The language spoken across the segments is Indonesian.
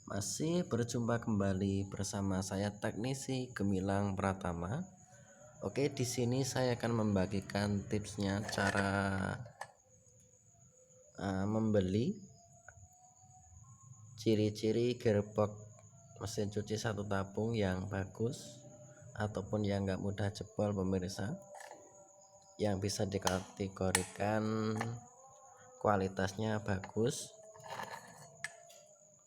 Masih berjumpa kembali bersama saya teknisi Gemilang Pratama. Oke, di sini saya akan membagikan tipsnya cara membeli, ciri-ciri gearbox mesin cuci satu tabung yang bagus ataupun yang nggak mudah jebol pemirsa, yang bisa dikategorikan kualitasnya bagus.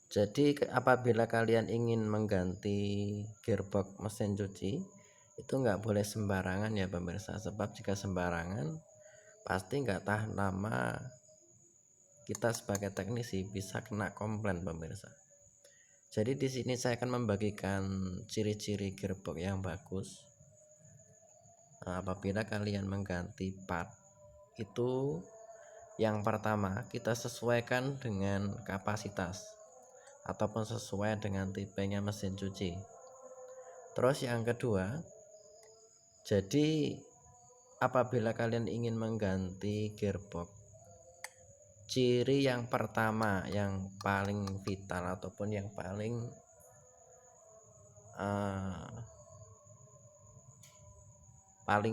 Jadi apabila kalian ingin mengganti gearbox mesin cuci, itu nggak boleh sembarangan ya pemirsa, sebab jika sembarangan pasti nggak tahan lama, kita sebagai teknisi bisa kena komplain pemirsa. Jadi di sini saya akan membagikan ciri-ciri gearbox yang bagus. Apabila kalian mengganti part, itu yang pertama kita sesuaikan dengan kapasitas ataupun sesuai dengan tipenya mesin cuci. Terus yang kedua, jadi apabila kalian ingin mengganti gearbox, ciri yang pertama yang paling vital ataupun yang paling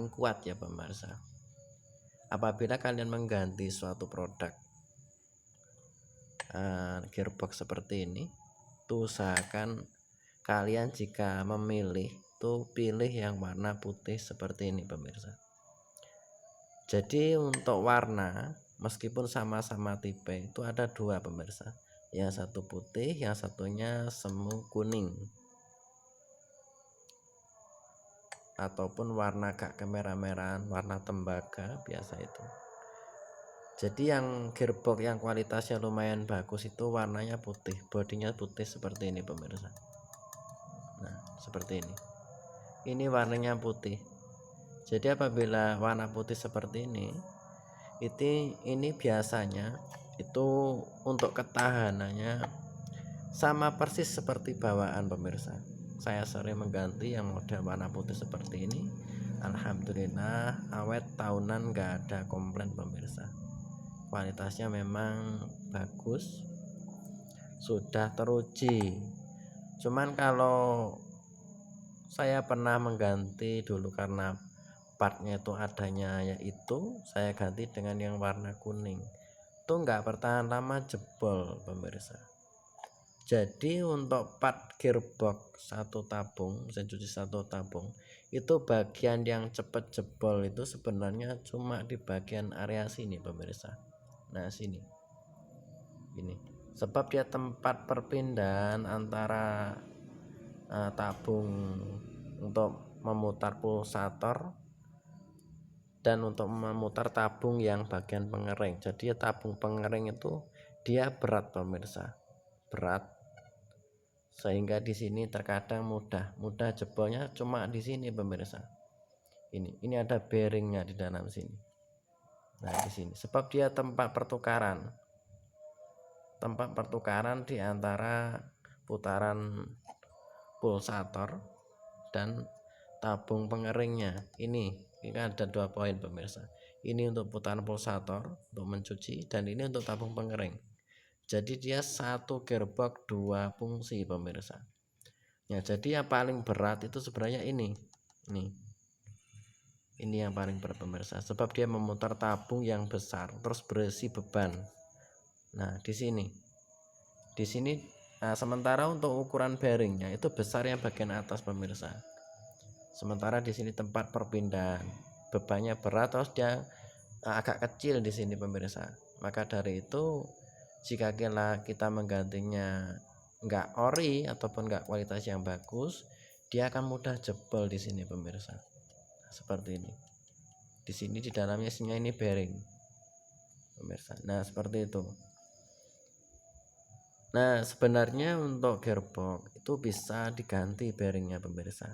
kuat ya pemirsa, apabila kalian mengganti suatu produk gearbox seperti ini, tuh usahakan kalian jika memilih tuh pilih yang warna putih seperti ini pemirsa. Jadi untuk warna meskipun sama-sama tipe itu ada dua pemirsa, yang satu putih, yang satunya semu kuning ataupun warna agak kemerah-merahan, warna tembaga biasa itu. Jadi yang gearbox yang kualitasnya lumayan bagus itu warnanya putih, bodinya putih seperti ini pemirsa. Nah seperti ini warnanya putih. Jadi apabila warna putih seperti ini biasanya itu untuk ketahanannya sama persis seperti bawaan pemirsa. Saya sering mengganti yang model warna putih seperti ini, alhamdulillah awet tahunan nggak ada komplain pemirsa. Kualitasnya memang bagus, sudah teruji. Cuman kalau saya pernah mengganti dulu karena partnya itu adanya yaitu saya ganti dengan yang warna kuning, itu nggak bertahan lama jebol pemirsa. Jadi untuk part gearbox satu tabung, mesin cuci satu tabung, itu bagian yang cepet jebol itu sebenarnya cuma di bagian area sini pemirsa. Nah sini ini, sebab dia tempat perpindahan antara tabung untuk memutar pulsator dan untuk memutar tabung yang bagian pengering. Jadi tabung pengering itu dia berat pemirsa, berat, sehingga di sini terkadang mudah jebolnya cuma di sini pemirsa. Ini ada bearingnya di dalam sini. Nah di sini sebab dia tempat pertukaran di antara putaran pulsator dan tabung pengeringnya. Ini ada 2 poin pemirsa. Ini untuk putaran pulsator untuk mencuci, dan ini untuk tabung pengering. Jadi dia satu gearbox 2 fungsi pemirsa. Ya, jadi yang paling berat itu sebenarnya ini. Ini yang paling berat pemirsa, sebab dia memutar tabung yang besar terus berisi beban. Nah, di sini. Nah, sementara untuk ukuran bearingnya itu besar yang bagian atas pemirsa. Sementara di sini tempat perpindahan bebannya berat, terus dia agak kecil di sini pemirsa. Maka dari itu jika kita menggantinya enggak ori ataupun enggak kualitas yang bagus, dia akan mudah jebol di sini pemirsa. Seperti ini. Di sini di dalamnya isinya ini bearing pemirsa. Nah seperti itu. Nah sebenarnya untuk gearbox itu bisa diganti bearingnya pemirsa.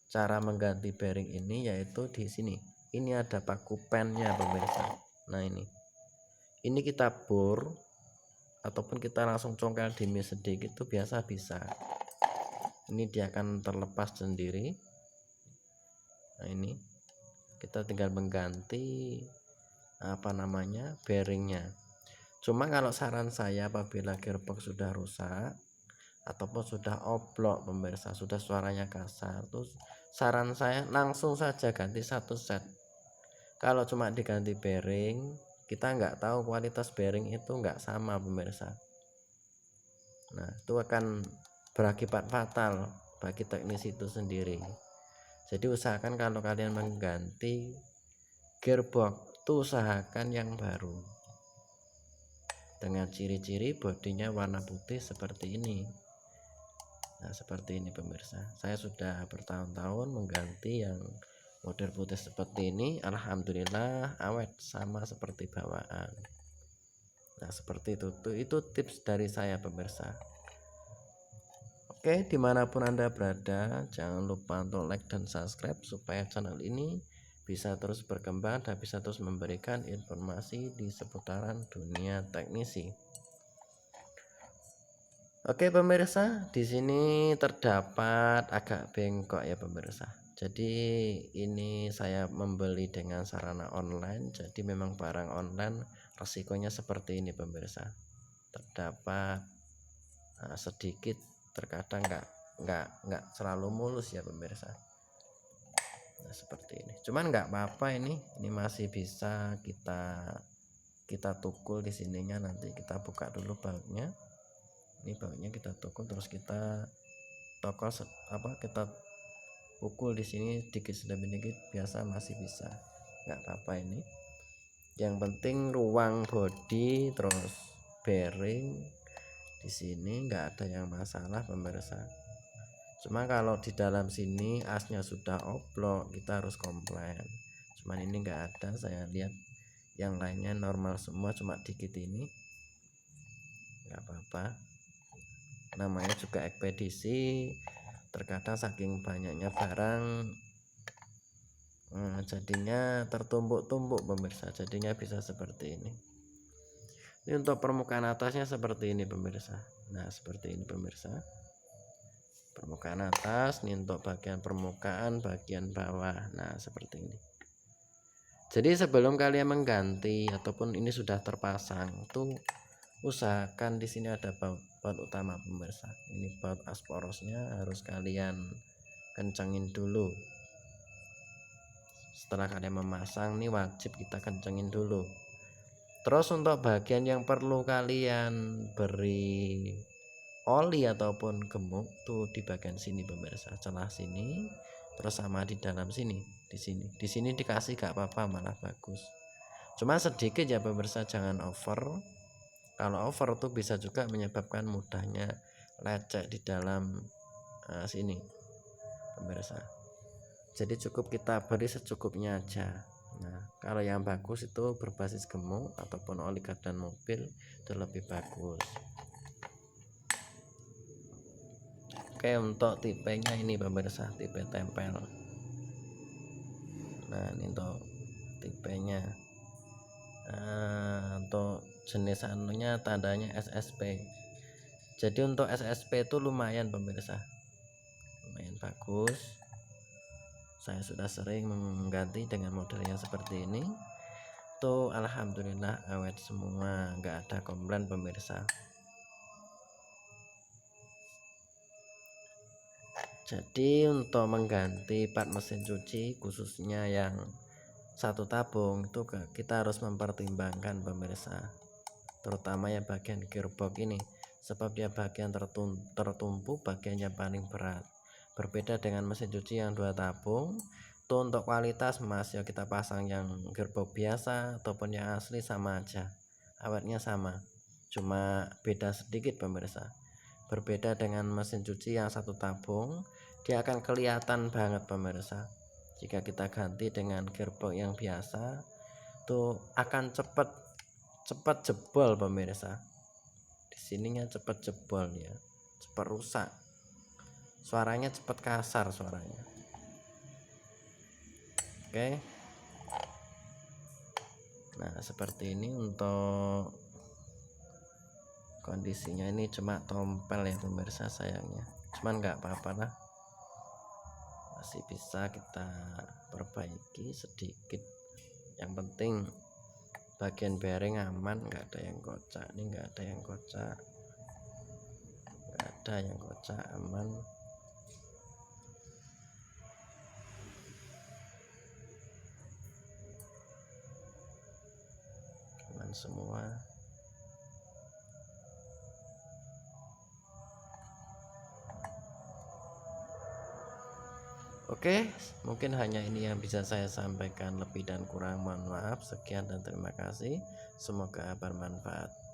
Cara mengganti bearing ini yaitu di sini. Ini ada paku pennya pemirsa. Nah ini kita bor ataupun kita langsung congkel demi sedikit itu biasa bisa. Ini dia akan terlepas sendiri. Nah ini kita tinggal mengganti bearingnya. Cuma kalau saran saya apabila gearbox sudah rusak ataupun sudah oblok pemirsa, sudah suaranya kasar, terus saran saya langsung saja ganti satu set. Kalau cuma diganti bearing, kita nggak tahu kualitas bearing itu nggak sama pemirsa. Nah itu akan berakibat fatal bagi teknis itu sendiri. Jadi usahakan kalau kalian mengganti gearbox itu usahakan yang baru dengan ciri-ciri bodinya warna putih seperti ini. Nah seperti ini pemirsa, saya sudah bertahun-tahun mengganti yang model putih seperti ini, alhamdulillah awet sama seperti bawaan. Nah seperti itu tips dari saya pemirsa. Oke, dimanapun Anda berada, jangan lupa untuk like dan subscribe supaya channel ini bisa terus berkembang dan bisa terus memberikan informasi di seputaran dunia teknisi. Oke pemirsa, di sini terdapat agak bengkok ya pemirsa. Jadi ini saya membeli dengan sarana online, jadi memang barang online resikonya seperti ini pemirsa. Terdapat sedikit, terkadang nggak selalu mulus ya pemirsa. Nah seperti ini. Cuman nggak apa-apa, ini masih bisa kita tukul di sininya, nanti kita buka dulu bautnya. Ini bautnya kita tukul, terus kita kita pukul di sini sedikit demi sedikit, biasa masih bisa, nggak apa-apa. Ini yang penting ruang bodi terus bearing di sini nggak ada yang masalah pemirsa. Cuma kalau di dalam sini asnya sudah oblok, kita harus komplain. Cuman ini nggak ada, saya lihat yang lainnya normal semua, cuma dikit ini nggak apa-apa. Namanya juga ekspedisi, terkadang saking banyaknya barang jadinya tertumpuk-tumpuk pemirsa, jadinya bisa seperti ini. Ini untuk permukaan atasnya seperti ini pemirsa. Nah seperti ini pemirsa, permukaan atas. Ini untuk bagian permukaan, bagian bawah. Nah seperti ini. Jadi sebelum kalian mengganti ataupun ini sudah terpasang, itu usahakan di sini ada baut utama pemirsa. Ini baut asporosnya harus kalian kencengin dulu. Setelah kalian memasang, ini wajib kita kencengin dulu. Terus untuk bagian yang perlu kalian beri oli ataupun gemuk tuh di bagian sini pemirsa, celah sini, terus sama di dalam sini, di sini dikasih gak apa-apa, malah bagus. Cuma sedikit ya pemirsa, jangan over. Kalau over tuh bisa juga menyebabkan mudahnya lecek di dalam sini pemirsa. Jadi cukup kita beri secukupnya aja. Nah kalau yang bagus itu berbasis gemuk ataupun oli kardan mobil itu lebih bagus. Oke, untuk tipenya ini pemirsa, tipe tempel. Nah ini untuk tipenya. Untuk jenis anunya tandanya SSP. Jadi untuk SSP itu lumayan pemirsa, lumayan bagus. Saya sudah sering mengganti dengan model yang seperti ini tuh, alhamdulillah awet semua, nggak ada komplain pemirsa. Jadi untuk mengganti part mesin cuci khususnya yang satu tabung itu kita harus mempertimbangkan pemirsa, terutama yang bagian gearbox ini, sebab dia bagian tertumpu, bagian yang paling berat. Berbeda dengan mesin cuci yang dua tabung itu untuk kualitas mas ya, kita pasang yang gearbox biasa ataupun yang asli sama aja, awetnya sama, cuma beda sedikit pemirsa. Berbeda dengan mesin cuci yang satu tabung, dia akan kelihatan banget pemirsa. Jika kita ganti dengan gearbox yang biasa tuh akan cepat jebol pemirsa. Di sininya cepat jebol ya, cepat rusak, suaranya cepat kasar suaranya. Oke, nah seperti ini untuk kondisinya. Ini cuma tompel ya pemirsa sayangnya, cuman nggak apa-apa lah, masih bisa kita perbaiki sedikit. Yang penting bagian bearing aman, nggak ada yang kocak. Ini nggak ada yang kocak, nggak ada yang kocak, aman. Aman semua. Oke, mungkin hanya ini yang bisa saya sampaikan, lebih dan kurang mohon maaf. Sekian dan terima kasih, semoga bermanfaat.